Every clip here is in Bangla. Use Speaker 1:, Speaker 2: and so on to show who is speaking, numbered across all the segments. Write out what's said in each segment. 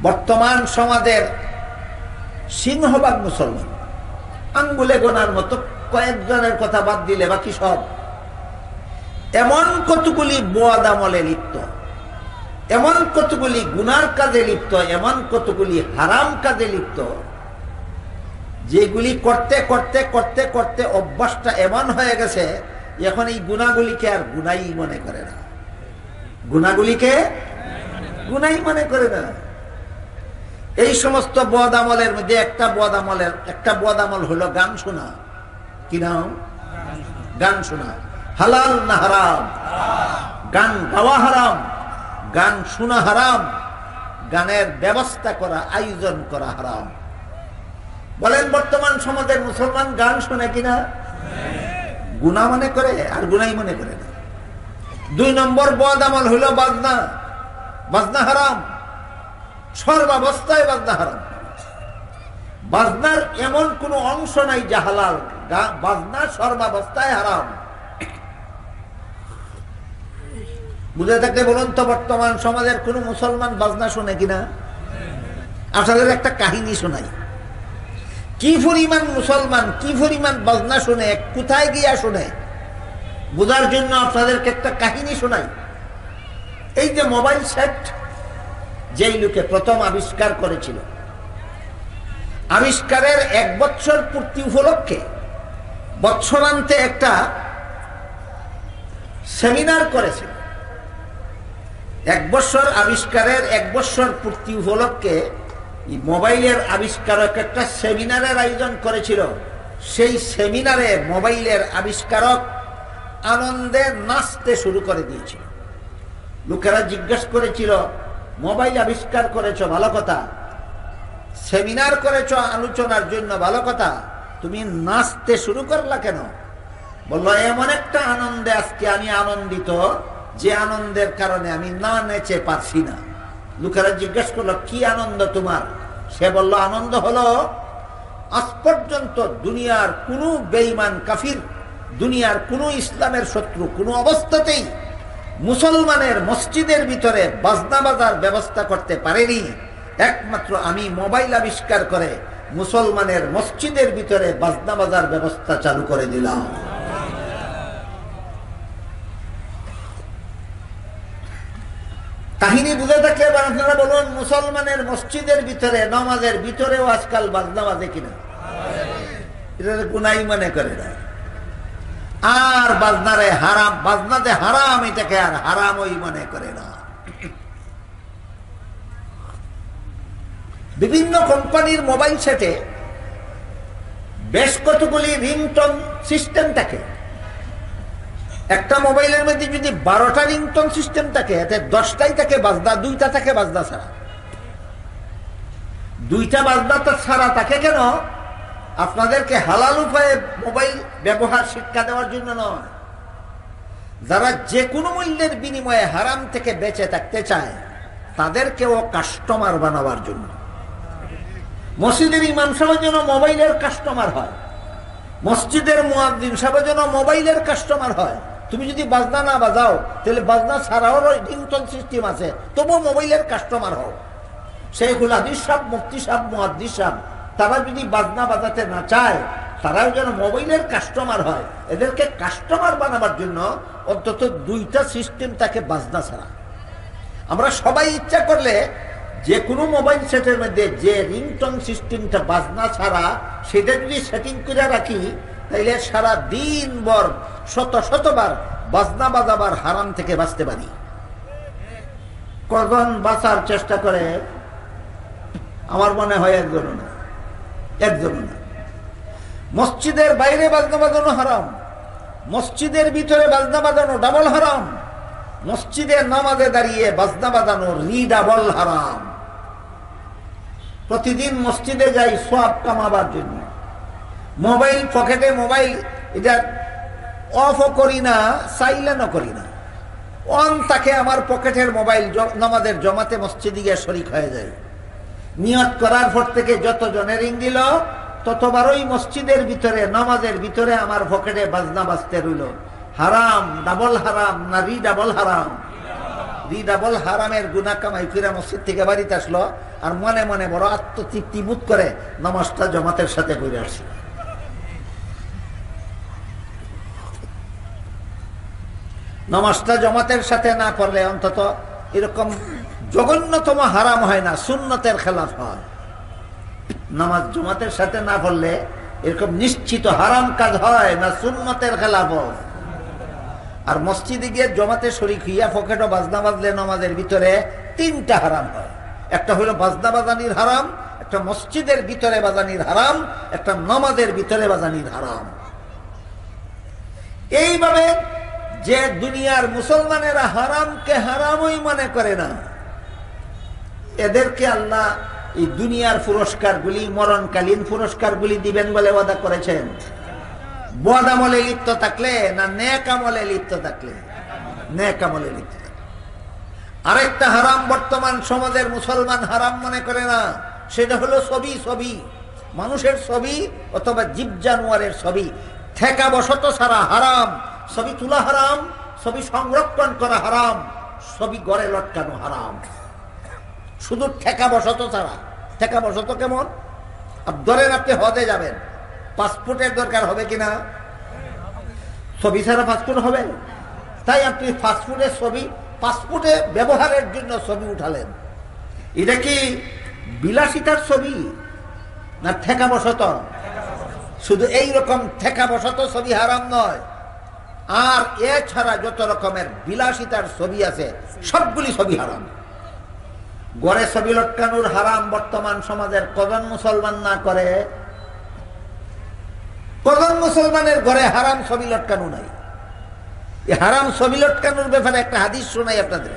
Speaker 1: বর্তমান সমাজের সিংহভাগ মুসলমান, আঙ্গুলে গোনার মতো কয়েকজনের কথা বাদ দিলে বাকি সব এমন কতগুলি বদ আমলে লিপ্ত, এমন কতগুলি গুনার কাজে লিপ্ত, এমন কতগুলি হারাম কাজে লিপ্ত, যেগুলি করতে করতে করতে করতে অভ্যাসটা এমন হয়ে গেছে এখন এই গুনাহগুলিকে আর গুনাই মনে করে না, গুনাহগুলিকে গুনাই মনে করে না। এই সমস্ত বদ আমলের মধ্যে একটা বদ আমল হলো গান শোনা। কি নাম? গান শোনা। হালাল না হারাম? গান গাওয়া হারাম, গান শোনা হারাম, গানের ব্যবস্থা করা, আয়োজন করা হারাম। বলেন বর্তমান সমাজের মুসলমান গান শোনে কিনা? গুনাহ মনে করে আর গুনাই মনে করে না। 2 নম্বর বদ আমল হলো বাজনা। বাজনা হারাম, সর্বাবস্থায় বাজনা হারাম। বাজনার এমন কোন অংশ নাই যা হালাল, বাজনা সর্বাবস্থায় হারাম। বুঝে থাকলে বলুন তো বর্তমান সমাজের কোন মুসলমান বাজনা শোনে কিনা? আসলে একটা কাহিনী শোনাই, কি পরিমাণ মুসলমান কি পরিমাণ বাজনা শুনে, কোথায় গিয়া শুনে, বোঝার জন্য আপনাদেরকে একটা কাহিনী শোনাই। এই যে মোবাইল সেট যেই লোকে প্রথম আবিষ্কার করেছিল, আবিষ্কারের 1 বছর পূর্তি উপলক্ষে বৎসরান্তে একটা সেমিনার করেছিল। 1 বছর আবিষ্কারের 1 বছর পূর্তি উপলক্ষে মোবাইলের আবিষ্কারক একটা সেমিনারের আয়োজন করেছিল। সেই সেমিনারে মোবাইলের আবিষ্কারক আনন্দে নাচতে শুরু করে দিয়েছিল। লোকেরা জিজ্ঞাসা করেছিল, মোবাইল আবিষ্কার করেছো ভালো কথা, সেমিনার করেছো আলোচনার জন্য ভালো কথা, তুমি নাচতে শুরু করলা কেন? বলল, এমন একটা আনন্দে আজকে আমি আনন্দিত যে আনন্দের কারণে আমি না নেচে পারছি না। লোকেরা জিজ্ঞাসা করলো, কি আনন্দ তোমার? সে বলল, আনন্দ হলো আজ পর্যন্ত দুনিয়ার কোনো বেঈমান কাফির, দুনিয়ার কোনো ইসলামের শত্রু কোনো অবস্থাতেই মুসলমানের মসজিদের ভিতরে বাজনা বাজার ব্যবস্থা করতে পারেনি। একমাত্র আমি মোবাইল আবিষ্কার করে মুসলমানের মসজিদের ভিতরে বাজনা বাজার ব্যবস্থা চালু করে দিলাম। কাহিনী বুঝে থাকলে আপনারা বলুন, মুসলমানের মসজিদের ভিতরে নামাজের ভিতরেও আজকাল বাজনা বাজে কিনা? এটা গুনাই মনে করে না। আর বাজনারে হারাম, বাজনাতে হারাম, এটাকে আর হারামই মনে করে না। বিভিন্ন কোম্পানির মোবাইল সেটে বেশ কতগুলি রিংটোন সিস্টেম থাকে। একটা মোবাইলের মধ্যে যদি 12টা রিংটোন সিস্টেম থাকে, এতে 10টাই থাকে বাজনা, 2টা থাকে বাজনা ছাড়া। 2টা বাজনা তো ছাড়া থাকে কেন? আপনাদেরকে হালাল উপায়ে মোবাইল ব্যবহার শিক্ষা দেওয়ার জন্য নয়। যারা যে কোনো মূল্যের বিনিময়ে হারাম থেকে বেঁচে থাকতে চায় তাদেরকেও কাস্টমার বানাবার জন্য। মসজিদের ইমাম সাহেব যেন মোবাইলের কাস্টমার হয়, মসজিদের মুয়াজ্জিন সাহেব যেন মোবাইলের কাস্টমার হয়। তুমি যদি বাজনা না বাজাও তাহলে বাজনা ছাড়াও রিংটোন সিস্টেম আছে, তবুও মোবাইলের কাস্টমার হও। শেখুল হাদিস সাহেব, মুফতি সাহেব, মুহাদ্দিস সাহেব, তারা যদি বাজনা বাজাতে না চায় তারাও যেন মোবাইলের কাস্টমার হয়। এদেরকে কাস্টমার বানাবার জন্য অন্তত 2টা সিস্টেম থাকে বাজনা ছাড়া। আমরা সবাই ইচ্ছা করলে যে কোনো মোবাইল সেটের মধ্যে যে রিংটোন সিস্টেমটা বাজনা ছাড়া, সেটা যদি সেটিং করে রাখি তাইলে সারা দিন ভর শত শতবার বাজনা বাজাবার হারাম থেকে বাঁচতে পারি। কখন বাঁচার চেষ্টা করে? আমার মনে হয় একজনও না। মসজিদের বাইরে বাজনা বাজানো হারাম, মসজিদের ভিতরে বাজনা বাজানো ডাবল হারাম, মসজিদের নামাজে দাঁড়িয়ে বাজনা বাজানো রিডাবল হারাম। প্রতিদিন মসজিদে যাই সওয়াব কামাবার জন্য, মোবাইল পকেটে, মোবাইল এটা অফও করি না, সাইলেন্টও করি না, অন থাকে আমার পকেটের মোবাইল। নামাজের জমাতে মসজিদে গিয়ে শরীক হয়ে যায়। নিয়ত করার পর থেকে যত জনে রিং দিল ততবারই মসজিদের ভিতরে নামাজের ভিতরে আমার পকেটে বাজনা বাজতে রইল। হারাম, ডাবল হারাম না রিডাবল হারাম? ডাবল হারামের গুনাহ কামাই করে মসজিদ থেকে বাড়িতে আসলো, আর মনে মনে বড় আত্মতৃপ্তি বোধ করে নামাজটা জামাতের সাথে করে আসছে। নামাজটা জামাতের সাথে না পড়লে অন্তত এরকম জঘন্যতম হারাম হয় না, সুন্নতের খেলাফ হয়। নামাজ জামাতের সাথে না পড়লে এরকম নিশ্চিত হারাম কাজ হয় না, সুন্নতের খেলাফ হয়। আর মসজিদে গিয়ে জমাতে শরীক হইয়া পকেটও বাজনা বাজলে নামাজের ভিতরে তিনটা হারাম হয়। একটা হলো বাজনা বাজানির হারাম, একটা মসজিদের ভিতরে বাজানির হারাম, একটা নামাজের ভিতরে বাজানির হারাম। এইভাবে যে দুনিয়ার মুসলমানেরা হারামকে হারামই মনে করে না, এদেরকে আল্লাহ এই দুনিয়ার পুরস্কারগুলি, মরণকালীন পুরস্কারগুলি দিবেন বলে ওয়াদা করেছেন। বদ আমলে লিপ্ত থাকলে না নেক আমলে লিপ্ত থাকলে? নেক আমলে লিপ্ত থাকলে। আরেকটা হারাম বর্তমান সমাজের মুসলমান হারাম মনে করে না, সেটা হলো ছবি। ছবি, মানুষের ছবি অথবা জীব জানোয়ারের ছবি ঠেকা বসত ছাড়া হারাম। ছবি তোলা হারাম, ছবি সংরক্ষণ করা হারাম, ছবি গড়ে লটকানো হারাম, শুধু ঠেকা বসত ছাড়া। ঠেকা বসত কেমন? ধরেন আপনি হজে যাবেন, পাসপোর্টের দরকার হবে কিনা? ছবি ছাড়া পাসপোর্ট হবে? তাই আপনি পাসপোর্টের ছবি, পাসপোর্টে ব্যবহারের জন্য ছবি উঠালেন। এটা কি বিলাসিতার ছবি না ঠেকা বসত? শুধু এইরকম ঠেকা বসত ছবি হারাম নয়, আর এছাড়া যত রকমের বিলাসিতার ছবি আছে সবগুলি ছবি হারাম। গড়ে ছবি লটকানোর হারাম বর্তমান সমাজের কজন মুসলমান না করে? কজন মুসলমানের ঘরে হারাম ছবি লটকানো নাই? এই হারাম ছবি লটকানোর ব্যাপারে একটা হাদিস শোনাই আপনাদের।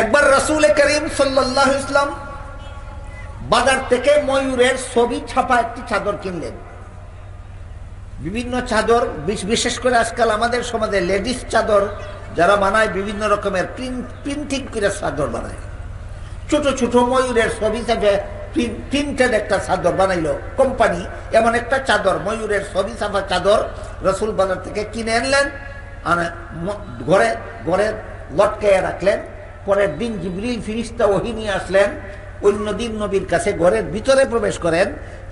Speaker 1: একবার রাসূল করিম সাল্লাল্লাহু আলাইহি ওয়াসাল্লাম বাজার থেকে ময়ূরের ছবি ছাপা একটি চাদর কিনলেন। বিভিন্ন চাদর, বিশেষ করে আজকাল আমাদের সমাজে লেডিস চাদর যারা বানায়, বিভিন্ন রকমের প্রিন্টিং করে চাদর বানায়। ছোট ছোট ময়ূরের ছবি ছাপে প্রিন্টেড একটা চাদর বানাইলো কোম্পানি। এমন একটা চাদর, ময়ূরের ছবি ছাপা চাদর রাসূল বাজার থেকে কিনে আনলেন, ঘরে ঘরে লটকাইয়া রাখলেন। পরের দিন জিবরিল ফেরেশতা ওহী নিয়ে আসলেন। অন্য দিন নবীর কাছে ঘরের ভিতরে প্রবেশ করেন,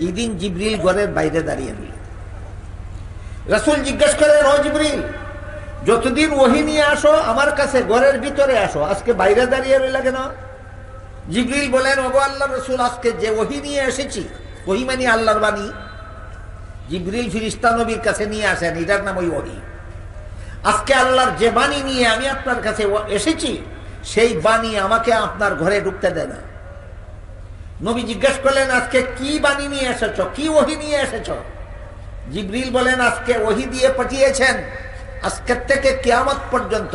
Speaker 1: এই দিন জিবরিল ঘরের বাইরে দাঁড়িয়ে রইলেন। রাসূল জিজ্ঞেস করেন, ও জিবরিল, যতদিন ওহী নিয়ে আসো আমার কাছে ঘরের ভিতরে আসো, আজকে বাইরে দাঁড়িয়ে রইলা কেন? জিবরিল বলেন, ওগো আল্লাহর রাসূল, আজকে যে ওহী নিয়ে এসেছি, ওহী মানে আল্লাহর বাণী, জিবরিল ফেরেশতা নবীর কাছে নিয়ে আসেন, এটার নাম ওই ওহী। আজকে আল্লাহর যে বাণী নিয়ে আমি আপনার কাছে এসেছি, সেই বাণী আমাকে আপনার ঘরে ঢুকতে দেয় না। নবী জিজ্ঞেস করলেন, আজকে কি বাণী নিয়ে এসেছ, কি ওহী নিয়ে এসেছ? জিবরিল বলেন, আজকে ওহী দিয়ে পাঠিয়েছেন আজকের থেকে কিয়ামত পর্যন্ত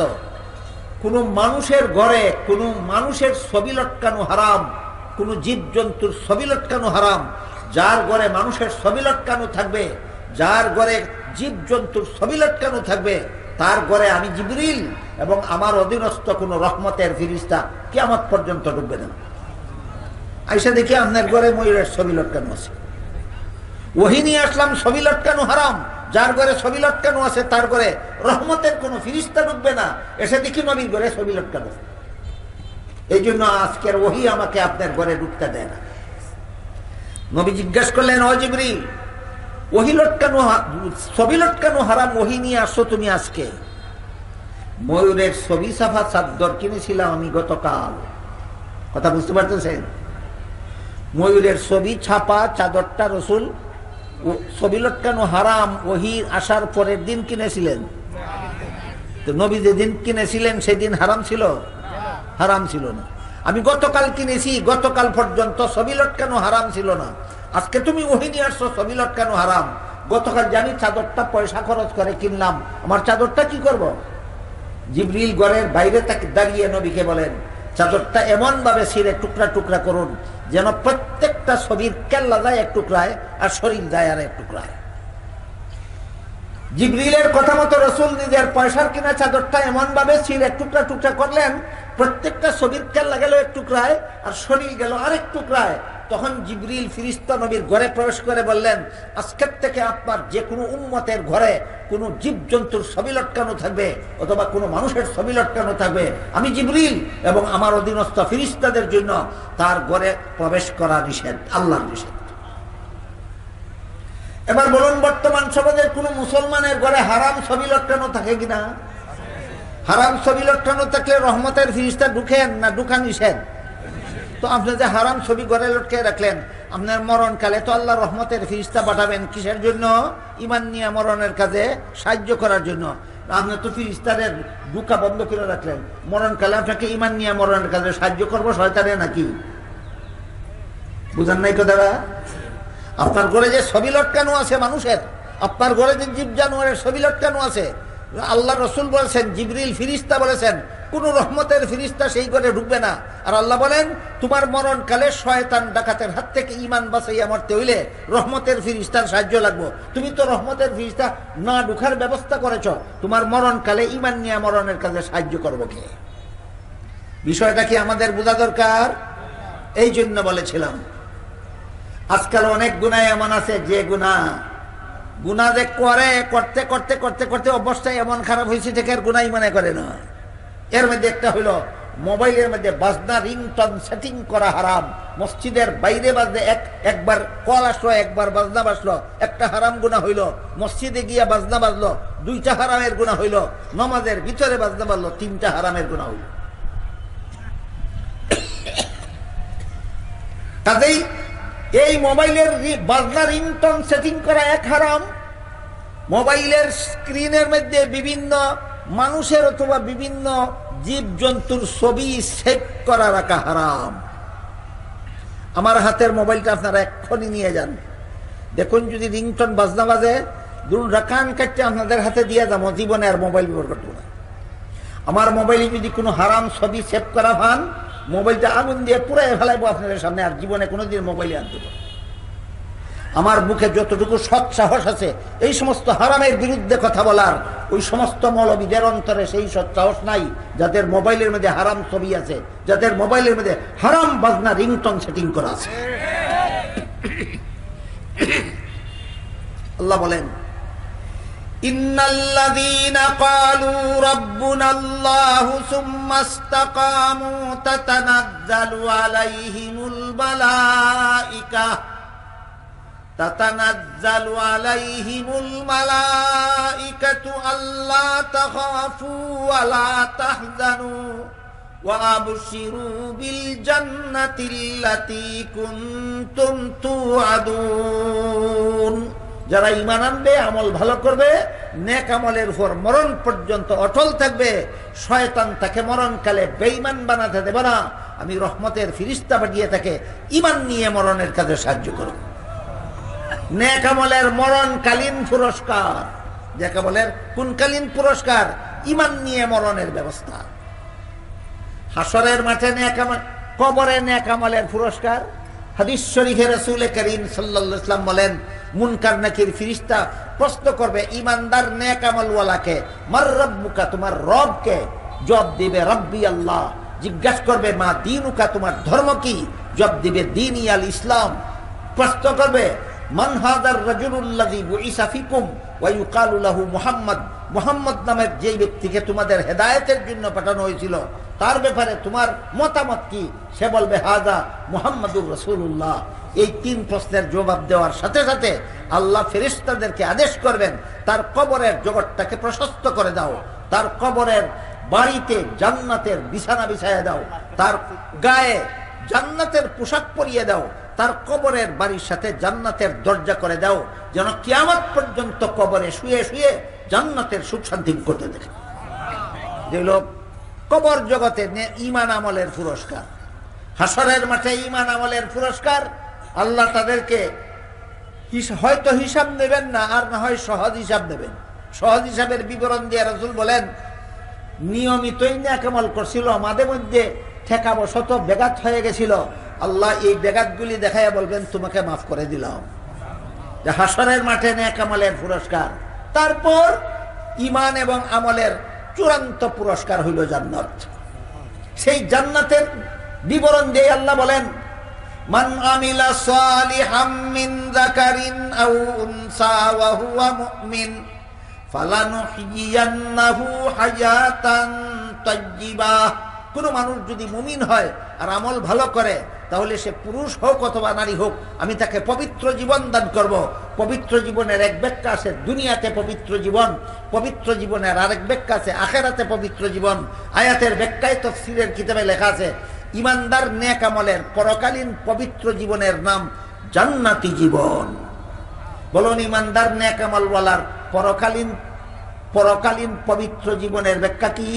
Speaker 1: কোন মানুষের ঘরে কোন মানুষের ছবি লটকানো হারাম, কোন জীবজন্তুর ছবি লটকানো হারাম। যার ঘরে মানুষের ছবি লটকানো থাকবে, যার ঘরে জীবজন্তুর ছবি লটকানো থাকবে, তার ঘরে আমি জিবরিল এবং আমার অধীনস্থ কোন রহমতের ফেরেশতা কিয়ামত পর্যন্ত ঢুকবে না। আইসা দেখি আপনার ঘরে ময়ূরের ছবি লটকানো আছে। ওহী নিয়ে আসলাম, ছবি লটকানো হারাম। যার ঘরে ছবি লটকানো আছে তার ঘরে রহমতের কোন ফেরেশতা ঢুকবে না। এসে দেখি নবীর ঘরে ছবি লটকানো। এই জন্য আজকের ওহী আমাকে আপনার ঘরে ঢুকতে দেয় না। নবী জিজ্ঞেস করলেন, ও জিবরিল, ওহী লটকানো, ছবি লটকানো হারাম, ওহী নিয়ে আসছো তুমি আজকে? ময়ূরের ছবি ছাপা চাদর কিনেছিলাম আমি গতকাল। কথা বুঝতে পারতেছেন? ময়ূরের ছবি ছাপা চাদরটা রাসূল ছবি লটকানো হারাম ওহী আসার পরের দিন কিনেছিলেন। তো নবী যেদিন কিনেছিলেন সেদিন হারাম ছিল? হারাম ছিল না। আমি গতকাল কিনেছি, গতকাল পর্যন্ত ছবি লটকানো হারাম ছিল না। আজকে তুমি ওহী নিয়ে আসছো, ছবি লটকানো হারাম। গতকাল জানি চাদরটা পয়সা খরচ করে কিনলাম, আমার চাদরটা কি করব? জিবরিল ঘরের বাইরে দাঁড়িয়ে নবীকে বলেন, চাদরটা এমন ভাবে ছিঁড়ে টুকরা টুকরা করুন যেন প্রত্যেকটা ছবির কেল্লা যায় এক টুকরায় আর শরীর যায় আর এক টুকরায়। জিবরিলের কথা মতো রাসূল নিজের পয়সার কিনা চাদরটা এমন ভাবে ছিঁড়ে টুকরা টুকরা করলেন, প্রত্যেকটা ছবির কেল্লা গেল এক টুকরায় আর শরীর গেল আরেক টুকরায়। তখন জিবরিল ফেরেশতা নবীর ঘরে প্রবেশ করে বললেন, আজকের থেকে আপনার যে কোনো উম্মতের ঘরে কোনো জীবজন্তুর ছবি লটকানো থাকবে অথবা কোনো মানুষের ছবি লটকানো থাকবে, আমি জিবরিল এবং আমার অধীনস্থ ফেরেশতাদের জন্য তার ঘরে প্রবেশ করা নিষেধ, আল্লাহর নিষেধ। এবার বলুন, বর্তমান সমাজের কোনো মুসলমানের ঘরে হারাম ছবি লটকানো থাকে কিনা? হারাম ছবি লটকানো থাকলে রহমতের ফেরেশতা ঢুকেন না ঢুকা নিষেধ? তো আপনি যে হারাম ছবি ঘরে লটকে রাখলেন, আপনার মরণকালে তো আল্লাহ রহমতের ফেরেশতা পাঠাবেন কিসের জন্য? ঈমান নিয়ে মরণের কাজে সাহায্য করার জন্য। আপনি তো ফেরেশতাদের ঢুকা বন্ধ করে রাখলেন, মরণকালে আপনাকে ঈমান নিয়ে মরণের কাজে সাহায্য করবো শয়তানে নাকি? বুঝেন নাই কথাটা? আপনার ঘরে যে ছবি লটকানো আছে মানুষের, আপনার ঘরে যে জীব জানোয়ারের ছবি লটকানো আছে, আল্লাহ রসুল বলেছেন, জিবরিল ফেরেশতা বলেছেন কোন রহমতের ফেরেশতা সেই ঘরে ঢুকবে না। আর আল্লাহ বলেন, তোমার মরণকালে শয়তান ডাকাতের হাত থেকে ঈমান বাঁচাইয়া মরতে হইলে রহমতের ফেরেশতার সাহায্য লাগবে। তুমি তো রহমতের ফেরেশতা না ঢুকার ব্যবস্থা করেছ, তোমার মরণকালে ঈমান নিয়ে মরণের কাজে সাহায্য করবো কে? বিষয়টা কি আমাদের বোঝা দরকার? এই জন্য বলেছিলাম, আজকাল অনেক গুনাহ এমন আছে যে গুনাহ যে করতে করতে করতে করতে অবস্থায় এমন খারাপ হয়েছে থেকে আর গুনাহই মনে করে না। এর মধ্যে একটা হইল মোবাইলের মধ্যে বাজনা রিংটন সেটিং করা হারাম। মসজিদের বাইরে বাজলে একবার কল আসলো, একবার বাজনা বাজলো, একটা হারাম গুনাহ হইল। মসজিদে গিয়া বাজনা বাজলো, দুইটা হারামের গুনাহ হইল। নামাজের ভিতরে বাজনা বাজলো, তিনটা হারামের গুনাহ হইল। কাজেই এই মোবাইলের বাজনা রিংটন সেটিং করা এক হারাম, মোবাইলের স্ক্রিনের মধ্যে বিভিন্ন মানুষের অথবা বিভিন্ন জীবজন্তুর ছবি সেভ করা রাখা হারাম। আমার হাতের মোবাইলটা আপনারা এক্ষুনি নিয়ে যান, দেখুন যদি রিংটন বাজনা বাজে, দুন রাকান কাটতে আপনাদের হাতে দিয়ে যাবো, জীবনে আর মোবাইল ব্যবহার করবো না। আমার মোবাইলে যদি কোনো হারাম ছবি সেভ করা পান, মোবাইলটা আগুন দিয়ে পুরাই ফেলাইবো আপনাদের সামনে, আর জীবনে কোনোদিন মোবাইলে আনতে পারবো। আমার মুখে যতটুকু সৎ সাহস আছে এই সমস্ত হারামের বিরুদ্ধে কথা বলার, ওই সমস্ত মৌলবীদের অন্তরে সেই সৎ সাহস নাই যাদের মোবাইলের মধ্যে হারাম ছবি আছে, যাদের মোবাইলের মধ্যে হারাম বাজনা রিংটন সেটিং করা আছে। আল্লাহ বলেন, ইন্নাল্লাযীনা ক্বালু রাব্বুনাল্লাহু সুম্মা ইসতাকামু তাতানাজ্জালু আলাইহিমুল মালাইকাতু আল্লা তাখাফু ওয়া লা তাহজানু ওয়া আবশিরু বিল জান্নাতিল্লাতী কুনতুম তুআদুন। যারা ঈমান আনবে, আমল ভালো করবে, নেক আমলের উপর মরণ পর্যন্ত অটল থাকবে, শয়তান তাকে মরণকালে বেঈমান বানাতে দেব না। আমি রহমতের ফেরেশতা পাঠিয়ে তাকে ঈমান নিয়ে মরণের কাজে সাহায্য করব। নেক আমলের মরণকালীন পুরস্কার, নেক আমলের কোনকালীন পুরস্কার? ঈমান নিয়ে মরণের ব্যবস্থা। হাসরের মাঠে নেক আমল, কবরে নেক আমলের পুরস্কার। হাদিস শরীফে রাসূল করিম সাল্লাল্লাহু আলাইহি ওয়াসাল্লাম বলেন, মুনকার নাকির ফেরেশতা প্রশ্ন করবে ঈমানদার নেক আমলওয়ালাকে, মার রাব্বুকা, তোমার রব কে? জবাব দিবে রাব্বি আল্লাহ। জিজ্ঞাসা করবে মা দীনুকা, তোমার ধর্ম কি? জবাব দিবে দীনি আল ইসলাম। প্রশ্ন করবে মান হাদার রাজুলুল্লাযী বুইসা ফিকুম ওয়া ইউকালু লাহু মুহাম্মদ, মুহাম্মদ নামের যেই ব্যক্তিকে তোমাদের হেদায়েতের জন্য পাঠানো হয়েছিল তার ব্যাপারে তোমার মতামত কি? সে বলবে হাযা মুহাম্মাদুর রাসূলুল্লাহ। এই তিন প্রশ্নের জবাব দেওয়ার সাথে সাথে আল্লাহ ফেরেশতাদেরকে আদেশ করবেন, তার কবরের জগৎটাকে প্রশস্ত করে দাও, তার কবরের বাড়িতে জান্নাতের বিছানা বিছাইয়া দাও, তার গায়ে জান্নাতের পোশাক পরিয়ে দাও, তার কবরের বাড়ির সাথে জান্নাতের দরজা করে দাও, যেন কিয়ামত পর্যন্ত কবরে শুয়ে শুয়ে জান্নাতের সুখ শান্তি করতে দেখে। যে লোক কবর জগতে ঈমান আমলের পুরস্কার, হাসরের মাঠে ঈমান আমলের পুরস্কার। আল্লাহ তাদেরকে হয়তো হিসাব নেবেন না, আর না হয় সহজ হিসাব নেবেন। সহজ হিসাবের বিবরণ দিয়ে রাসূল বলেন, নিয়মিতই নেক আমল করছিল, মাঝে মধ্যে ঠেকাবশত বেগাত হয়ে গেছিল, আল্লাহ এই বেগাতগুলি দেখাইয়া বলবেন তোমাকে মাফ করে দিলাম। হাসরের মাঠে নেক আমলের পুরস্কার। তারপর ঈমান এবং আমলের চূড়ান্ত পুরস্কার হইল জান্নাত। সেই জান্নাতের বিবরণ দিয়ে আল্লাহ বলেন, মান আমিলা সালিহাম মিন যাকারিন আও উনসা ওয়া হুয়া মুমিন ফালানুহইয়ান্নাহু হায়াতান তাইয়্যিবা। কোন মানুষ যদি মুমিন হয় আর আমল ভালো করে, তাহলে সে পুরুষ হোক অথবা নারী হোক, আমি তাকে পবিত্র জীবন দান করব। পবিত্র জীবনের এক ব্যাখ্যা আছে দুনিয়াতে পবিত্র জীবন, পবিত্র জীবনের আরেক ব্যাখ্যা আছে আখিরাতে পবিত্র জীবন। আয়াতের ব্যাখ্যায় তাফসীরের কিতাবে লেখা আছে, ইমানদার নেক আমলের পরকালীন পবিত্র জীবনের নাম জান্নাতি জীবন। বলুন, ইমানদার নেক আমলওয়ালার পরকালীন পবিত্র জীবনের ব্যাখ্যা কি?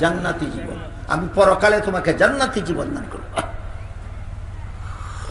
Speaker 1: জান্নাতি জীবন। আমি পরকালে তোমাকে জান্নাতি জীবন দান করব।